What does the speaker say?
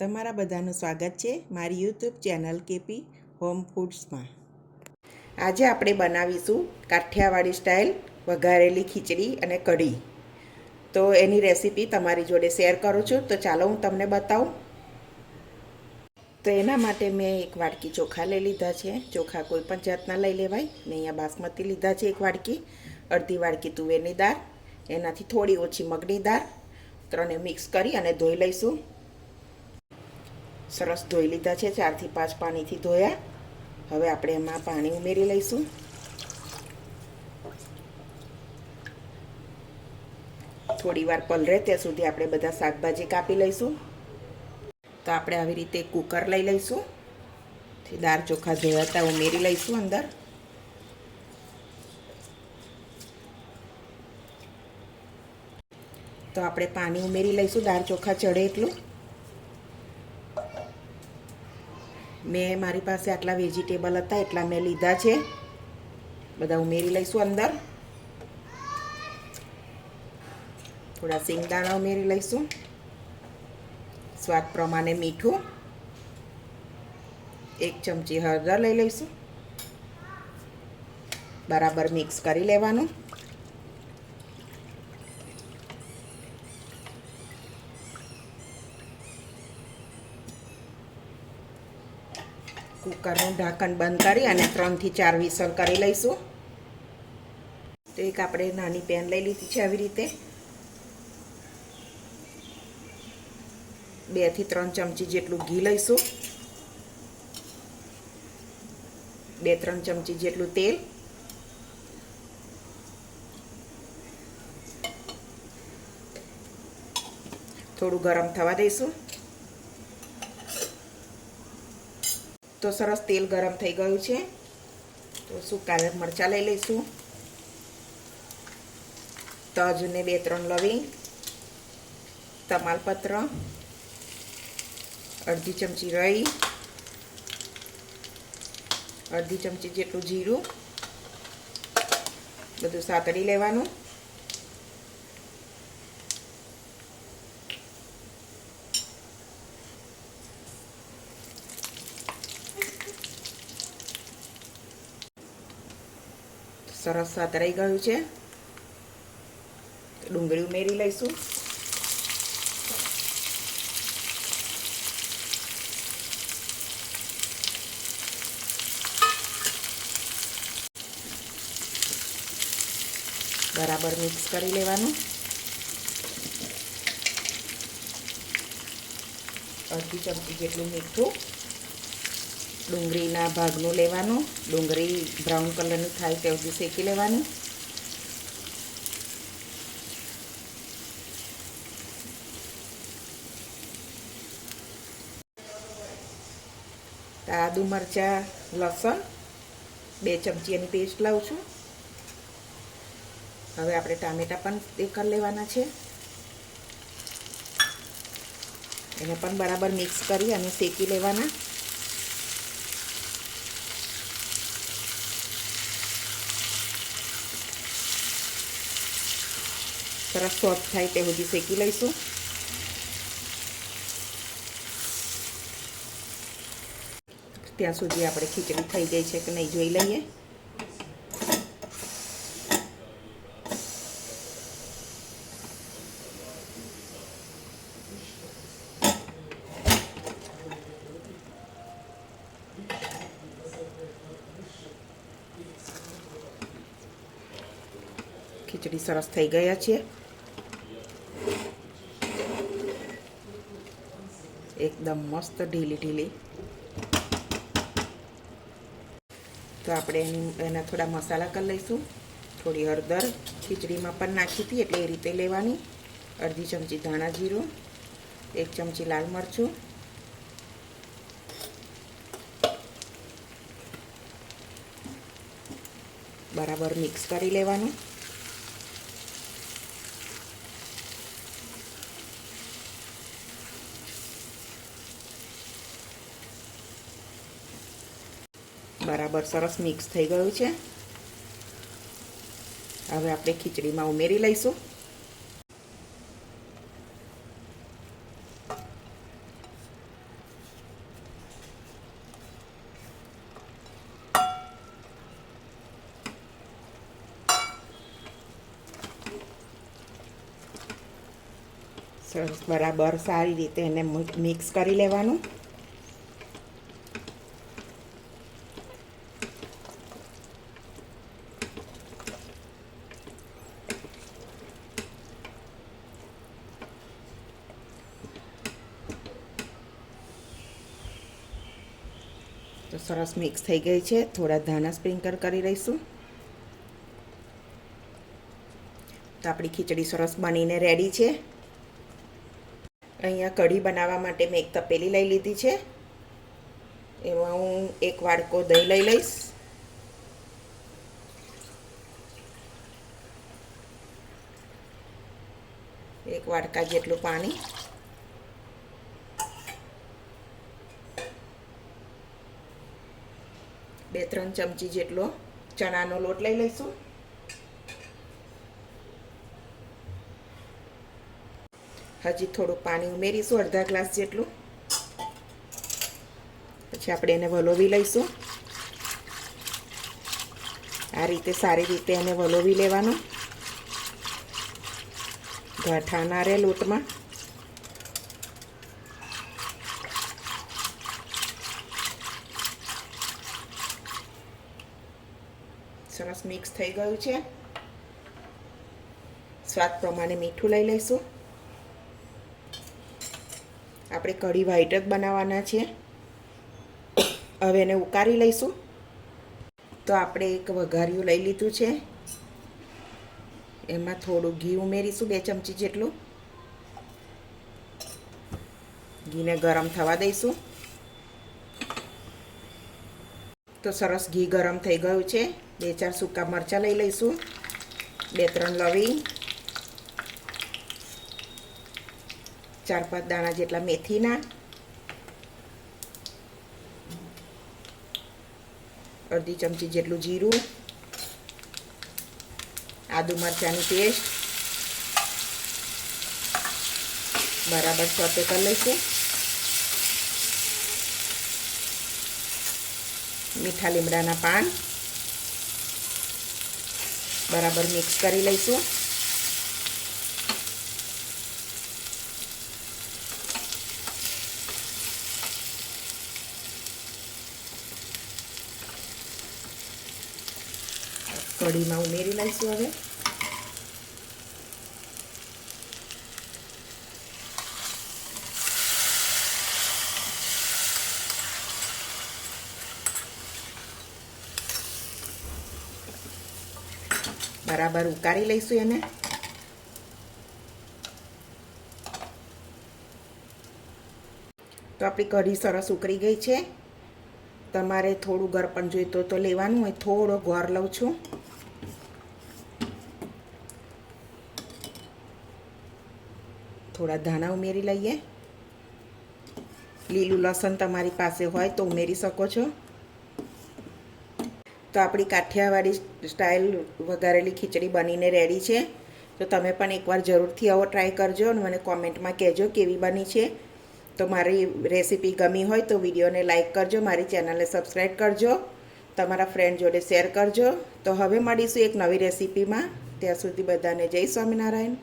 તમારા બધાનું સ્વાગત છે મારી યુટ્યુબ ચેનલ કેપી હોમ ફૂડ્સમાં। આજે આપણે બનાવીશું કાઠિયાવાડી સ્ટાઇલ વઘારેલી ખીચડી અને કઢી। તો એની રેસીપી તમારી જોડે શેર કરું છું, તો ચાલો હું તમને બતાવું। તો એના માટે મેં એક વાટકી ચોખા લઈ લીધા છે। ચોખા કોઈ પણ જાતના લઈ લેવાય। મેં અહીંયા બાસમતી લીધા છે એક વાટકી, અડધી વાટકી તુવેરની દાળ, એનાથી થોડી ઓછી મગની દાળ, ત્રણે મિક્સ કરી અને ધોઈ લઈશું। સરસ ધોઈ લીધા છે, 4 થી 5 પાણીથી ધોયા। હવે આપણે એમાં પાણી ઉમેરી લઈશું। થોડી વાર પલળે ત્યાં સુધી આપણે બધા શાકભાજી કાપી લઈશું। તો આપણે આવી રીતે કુકર લઈ લઈશું। દાળ ચોખા ધોયા હતા ઉમેરી લઈશું અંદર। તો આપણે પાણી ઉમેરી લઈશું દાળ ચોખા ચડે એટલું। મેં મારી પાસે આટલા વેજીટેબલ હતા એટલા મેં લીધા છે, બધા ઉમેરી લઈશું અંદર। થોડા સિંગદાણા ઉમેરી લઈશું, સ્વાદ પ્રમાણે મીઠું, 1 ચમચી હળદર લઈ લઈશું, બરાબર મિક્સ કરી લેવાનું। કુકરનું ઢાંકણ બંધ કરી અને 3 થી 4 વિસલ કરી લઈશું। તો એક આપણે નાની પેન લઈ લીધી છે, આવી રીતે 2 થી 3 ચમચી જેટલું ઘી લઈશું, 2-3 ચમચી જેટલું તેલ, થોડું ગરમ થવા દઈશું। તો સરસ તેલ ગરમ થઈ ગયું છે। તો સૂકા મરચાં લઈ લઈશું, તજ ને 2-3 લવિંગ, તમાલપત્ર, અડધી ચમચી રાઈ, અડધી ચમચી જેટલું જીરું, બધું સાતળી લેવાનું। સરસ સાતરાઈ ગયું છે। ડુંગળી ઉમેરી લઈશું, બરાબર મિક્સ કરી લેવાનું। અડધી ચમચી જેટલું મીઠું, ડુંગળીના ભાગનું લેવાનું, ડુંગળી બ્રાઉન કલરની થાય ત્યાં સુધી શેકી લેવાની। આદુ મરચાં લસણ 2 ચમચી એની પેસ્ટ લાવું છું। હવે આપણે ટામેટાં પણ એ કરી લેવાના છે, એને પણ બરાબર મિક્સ કરી અને શેકી લેવાના। સરસ સોફ્ટ થાય તે સુધી શેકી લઈશું। ત્યાં સુધી આપણે ખીચડી થઈ ગઈ છે કે નહીં જોઈ લઈએ। ખીચડી સરસ થઈ ગયા છે, એકદમ મસ્ત ઢીલી ઢીલી। તો આપણે એના થોડા મસાલા કરી લઈશું। થોડી હળદર ખીચડીમાં પણ નાખી હતી એટલે એ રીતે લેવાની, અડધી ચમચી ધાણા જીરું, 1 ચમચી લાલ મરચું, બરાબર મિક્સ કરી લેવાનું। બરાબર સરસ મિક્સ થઈ ગયું છે। હવે આપણે ખીચડીમાં ઉમેરી લઈશું। સરસ બરાબર સારી રીતે એને મિક્સ કરી લેવાનું. તો સરસ મિક્સ થઈ ગઈ છે. થોડા ધાણા સ્પ્રિંકલ કરી લઈશું. તો આપણી ખીચડી સરસ બનીને રેડી છે. અહીંયા કઢી બનાવવા માટે મેં એક તપેલી લઈ લીધી છે. એમાં હું 1 વાડકો દહીં લઈ લઈશ. એક વાડકા જેટલું પાણી. બે 3 ચમચી જેટલો ચણાનો લોટ લઈ લઈશું. હજી થોડું પાણી ઉમેરીશું, અડધા ગ્લાસ જેટલું. પછી આપણે એને વલોવી લઈશું. આ રીતે સારી રીતે એને વલોવી લેવાનું, ગાંઠા ના રહે લોટમાં. સરસ મિક્સ થઈ ગયું છે. સ્વાદ પ્રમાણે મીઠું લઈ લઈશું. આપણે કઢી વ્હાઈટ જ બનાવવાના છે. હવે એને ઉકાળી લઈશું. તો આપણે એક વઘારિયું લઈ લીધું છે. એમાં થોડું ઘી ઉમેરીશું, 2 ચમચી જેટલું. ઘીને ગરમ થવા દઈશું. તો સરસ ઘી ગરમ થઈ ગયું છે. 2-4 સૂકા મરચાં લઈ લઈશું, 2-3 લવિંગ, 4-5 દાણા જેટલા મેથીના, અડધી ચમચી જેટલું જીરું, આદુ મરચાંની પેસ્ટ બરાબર સોતે કરી લઈશું. મીઠા લીમડાના પાન બરાબર મિક્સ કરી લઈશું. કઢીમાં ઉમેરી લઈશું. હવે બરાબર ઉકાળી લઈશું એને. તો આપણી કઢી સરસ ઉકળી ગઈ છે. તમારે થોડું ગરપણ જોઈતો તો લેવાનું હોય. થોડો ગોળ લઉં છું. થોડા ધાણા ઉમેરી લઈએ. લીલું લસણ તમારી પાસે હોય તો ઉમેરી શકો છો. તો આપણી કાઠિયાવાડી સ્ટાઇલ વઘારેલી ખીચડી બનીને રેડી છે. તો તમે પણ એકવાર જરૂરથી આવો ટ્રાય કરજો અને મને કોમેન્ટમાં કહેજો કેવી બની છે. તો મારી રેસીપી ગમી હોય તો વિડીયોને લાઈક કરજો, મારી ચેનલને સબસ્ક્રાઈબ કરજો, તમારા ફ્રેન્ડ જોડે શેર કરજો. તો હવે મળીશું એક નવી રેસીપીમાં. ત્યાં સુધી બધાને જય સ્વામિનારાયણ.